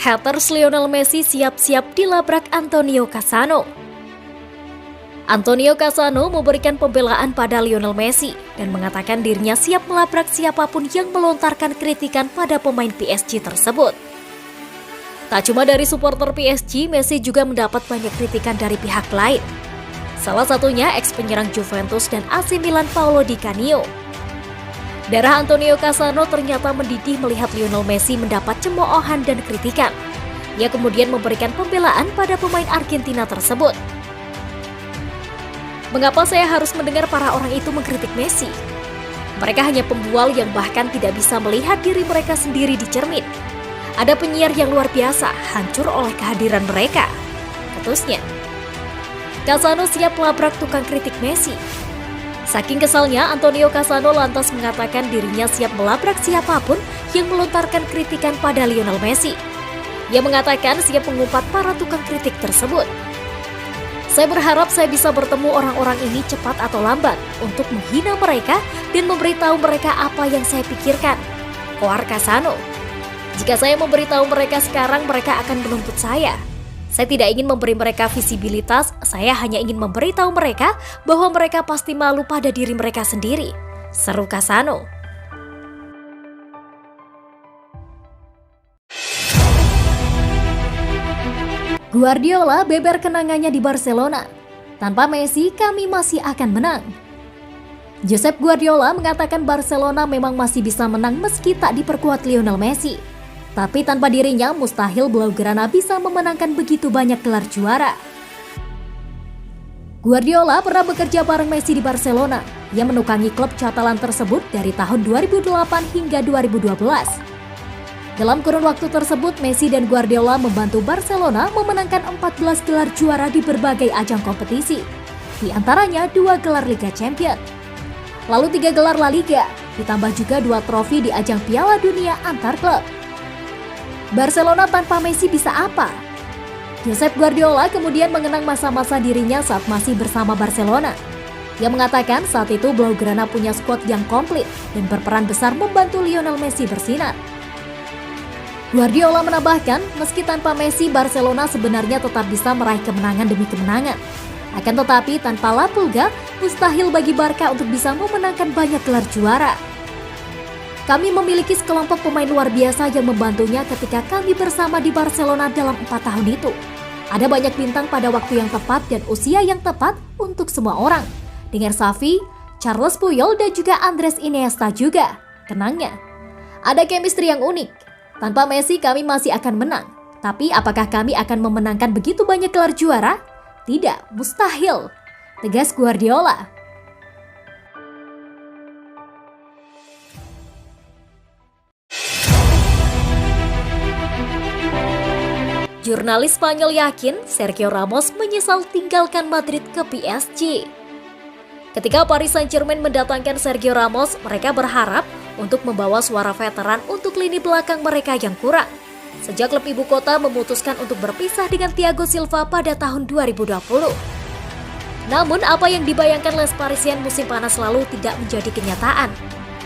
Haters Lionel Messi siap-siap dilabrak Antonio Cassano. Antonio Cassano memberikan pembelaan pada Lionel Messi dan mengatakan dirinya siap melabrak siapapun yang melontarkan kritikan pada pemain PSG tersebut. Tak cuma dari supporter PSG, Messi juga mendapat banyak kritikan dari pihak lain. Salah satunya ex-penyerang Juventus dan AC Milan Paolo Di Canio. Darah Antonio Cassano ternyata mendidih melihat Lionel Messi mendapat cemoohan dan kritikan. Ia kemudian memberikan pembelaan pada pemain Argentina tersebut. Mengapa saya harus mendengar para orang itu mengkritik Messi? Mereka hanya pembual yang bahkan tidak bisa melihat diri mereka sendiri di cermin. Ada penyiar yang luar biasa, hancur oleh kehadiran mereka, ketusnya. Cassano siap melabrak tukang kritik Messi. Saking kesalnya, Antonio Cassano lantas mengatakan dirinya siap melabrak siapapun yang melontarkan kritikan pada Lionel Messi. Ia mengatakan siap mengumpat para tukang kritik tersebut. Saya berharap saya bisa bertemu orang-orang ini cepat atau lambat untuk menghina mereka dan memberitahu mereka apa yang saya pikirkan, koar Cassano. Jika saya memberitahu mereka sekarang, mereka akan menuntut saya. Saya tidak ingin memberi mereka visibilitas, saya hanya ingin memberitahu mereka bahwa mereka pasti malu pada diri mereka sendiri, seru Cassano. Guardiola beber kenangannya di Barcelona. Tanpa Messi, kami masih akan menang. Josep Guardiola mengatakan Barcelona memang masih bisa menang meski tak diperkuat Lionel Messi. Tapi tanpa dirinya, mustahil Blaugrana bisa memenangkan begitu banyak gelar juara. Guardiola pernah bekerja bareng Messi di Barcelona. Ia menukangi klub Catalan tersebut dari tahun 2008 hingga 2012. Dalam kurun waktu tersebut, Messi dan Guardiola membantu Barcelona memenangkan 14 gelar juara di berbagai ajang kompetisi. Di antaranya 2 gelar Liga Champions, lalu 3 gelar La Liga, ditambah juga 2 trofi di ajang Piala Dunia antar klub. Barcelona tanpa Messi bisa apa? Josep Guardiola kemudian mengenang masa-masa dirinya saat masih bersama Barcelona. Ia mengatakan saat itu Blaugrana punya skuad yang komplit dan berperan besar membantu Lionel Messi bersinar. Guardiola menambahkan, meski tanpa Messi, Barcelona sebenarnya tetap bisa meraih kemenangan demi kemenangan. Akan tetapi, tanpa La Pulga, mustahil bagi Barca untuk bisa memenangkan banyak gelar juara. Kami memiliki sekelompok pemain luar biasa yang membantunya ketika kami bersama di Barcelona dalam 4 tahun itu. Ada banyak bintang pada waktu yang tepat dan usia yang tepat untuk semua orang. Dengan Xavi, Carles Puyol, dan juga Andres Iniesta juga, kenangnya. Ada chemistry yang unik. Tanpa Messi kami masih akan menang. Tapi apakah kami akan memenangkan begitu banyak gelar juara? Tidak, mustahil, tegas Guardiola. Jurnalis Spanyol yakin Sergio Ramos menyesal tinggalkan Madrid ke PSG. Ketika Paris Saint-Germain mendatangkan Sergio Ramos, mereka berharap untuk membawa suara veteran untuk lini belakang mereka yang kurang. Sejak klub ibu kota memutuskan untuk berpisah dengan Thiago Silva pada tahun 2020. Namun apa yang dibayangkan Les Parisiens musim panas lalu tidak menjadi kenyataan.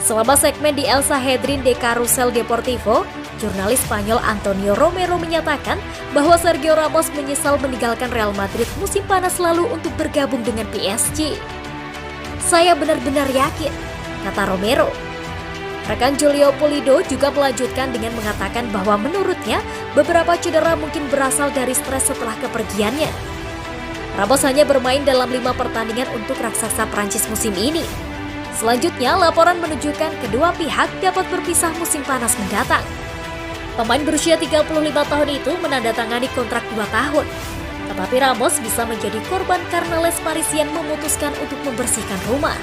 Selama segmen di El Sahedrin de Carrusel Deportivo, jurnalis Spanyol Antonio Romero menyatakan bahwa Sergio Ramos menyesal meninggalkan Real Madrid musim panas lalu untuk bergabung dengan PSG. Saya benar-benar yakin, kata Romero. Rekan Julio Pulido juga melanjutkan dengan mengatakan bahwa menurutnya beberapa cedera mungkin berasal dari stres setelah kepergiannya. Ramos hanya bermain dalam 5 pertandingan untuk raksasa Prancis musim ini. Selanjutnya, laporan menunjukkan kedua pihak dapat berpisah musim panas mendatang. Pemain berusia 35 tahun itu menandatangani kontrak 2 tahun. Tetapi Ramos bisa menjadi korban karena Les Parisiens memutuskan untuk membersihkan rumah.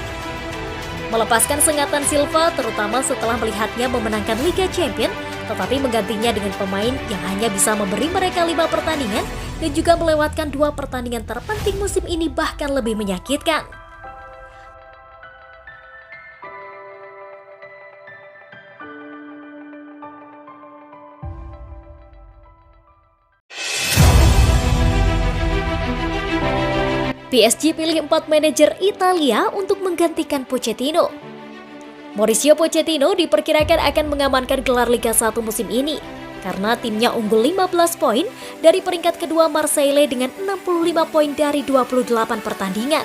Melepaskan sengatan Silva terutama setelah melihatnya memenangkan Liga Champions, tetapi menggantinya dengan pemain yang hanya bisa memberi mereka 5 pertandingan dan juga melewatkan 2 pertandingan terpenting musim ini bahkan lebih menyakitkan. PSG pilih 4 manajer Italia untuk menggantikan Pochettino. Mauricio Pochettino diperkirakan akan mengamankan gelar Liga 1 musim ini. karena timnya unggul 15 poin dari peringkat kedua Marseille dengan 65 poin dari 28 pertandingan.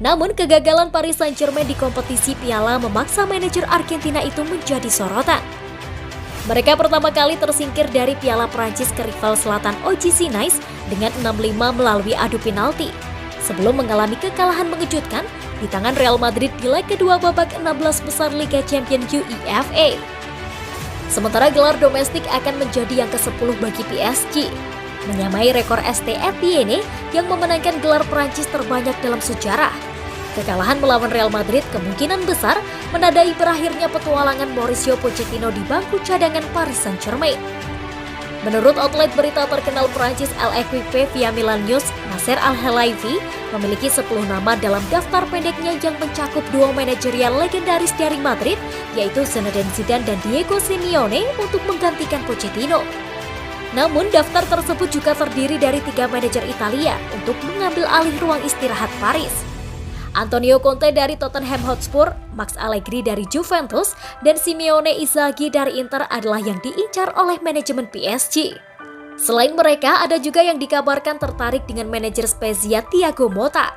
Namun kegagalan Paris Saint-Germain di kompetisi Piala memaksa manajer Argentina itu menjadi sorotan. Mereka pertama kali tersingkir dari Piala Prancis ke rival selatan OGC Nice dengan 6-5 melalui adu penalti, sebelum mengalami kekalahan mengejutkan di tangan Real Madrid di leg kedua babak 16 besar Liga Champions UEFA. Sementara gelar domestik akan menjadi yang ke-10 bagi PSG, menyamai rekor ST Etienne yang memenangkan gelar Prancis terbanyak dalam sejarah. Kekalahan melawan Real Madrid kemungkinan besar menandai berakhirnya petualangan Mauricio Pochettino di bangku cadangan Paris Saint-Germain. Menurut outlet berita terkenal Prancis L'Equipe via Milan News, Nasser Al-Khelaifi memiliki 10 nama dalam daftar pendeknya yang mencakup duo manajerial legendaris dari Madrid, yaitu Zinedine Zidane dan Diego Simeone untuk menggantikan Pochettino. Namun daftar tersebut juga terdiri dari 3 manajer Italia untuk mengambil alih ruang istirahat Paris. Antonio Conte dari Tottenham Hotspur, Max Allegri dari Juventus, dan Simeone Inzaghi dari Inter adalah yang diincar oleh manajemen PSG. Selain mereka, ada juga yang dikabarkan tertarik dengan manajer Spezia Thiago Motta.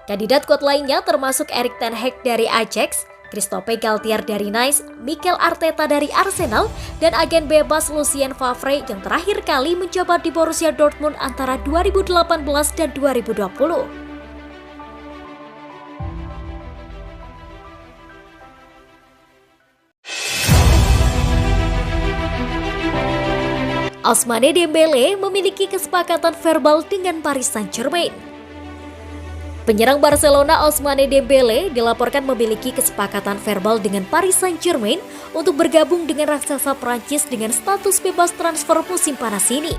Kandidat kuat lainnya termasuk Erik ten Hag dari Ajax, Christophe Galtier dari Nice, Mikel Arteta dari Arsenal, dan agen bebas Lucien Favre yang terakhir kali menjabat di Borussia Dortmund antara 2018 dan 2020. Ousmane Dembélé memiliki kesepakatan verbal dengan Paris Saint-Germain. Penyerang Barcelona Ousmane Dembélé dilaporkan memiliki kesepakatan verbal dengan Paris Saint-Germain untuk bergabung dengan raksasa Prancis dengan status bebas transfer musim panas ini.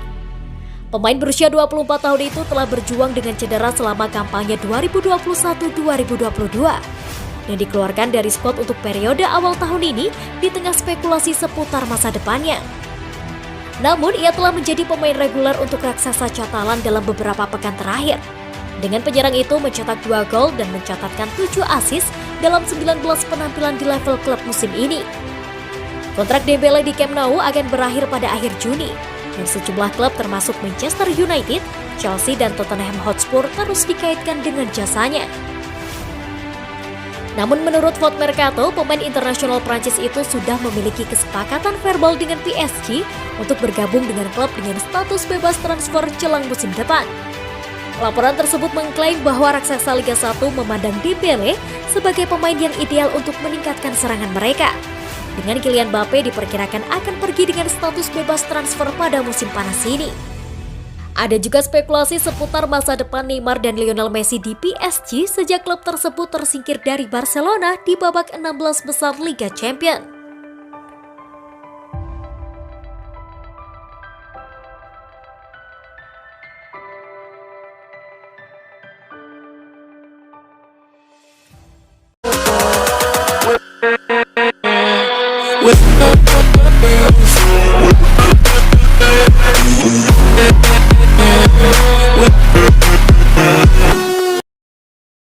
Pemain berusia 24 tahun itu telah berjuang dengan cedera selama kampanye 2021-2022 dan dikeluarkan dari skuad untuk periode awal tahun ini di tengah spekulasi seputar masa depannya. Namun, ia telah menjadi pemain reguler untuk raksasa Catalan dalam beberapa pekan terakhir. Dengan penyerang itu mencetak 2 gol dan mencatatkan 7 assist dalam 19 penampilan di level klub musim ini. Kontrak Dembélé di Camp Nou akan berakhir pada akhir Juni, dan sejumlah klub termasuk Manchester United, Chelsea, dan Tottenham Hotspur terus dikaitkan dengan jasanya. Namun menurut Foot Mercato, pemain internasional Prancis itu sudah memiliki kesepakatan verbal dengan PSG untuk bergabung dengan klub dengan status bebas transfer jelang musim depan. Laporan tersebut mengklaim bahwa raksasa Liga 1 memandang Dembélé sebagai pemain yang ideal untuk meningkatkan serangan mereka. Dengan Kylian Mbappé diperkirakan akan pergi dengan status bebas transfer pada musim panas ini. Ada juga spekulasi seputar masa depan Neymar dan Lionel Messi di PSG sejak klub tersebut tersingkir dari Barcelona di babak 16 besar Liga Champions.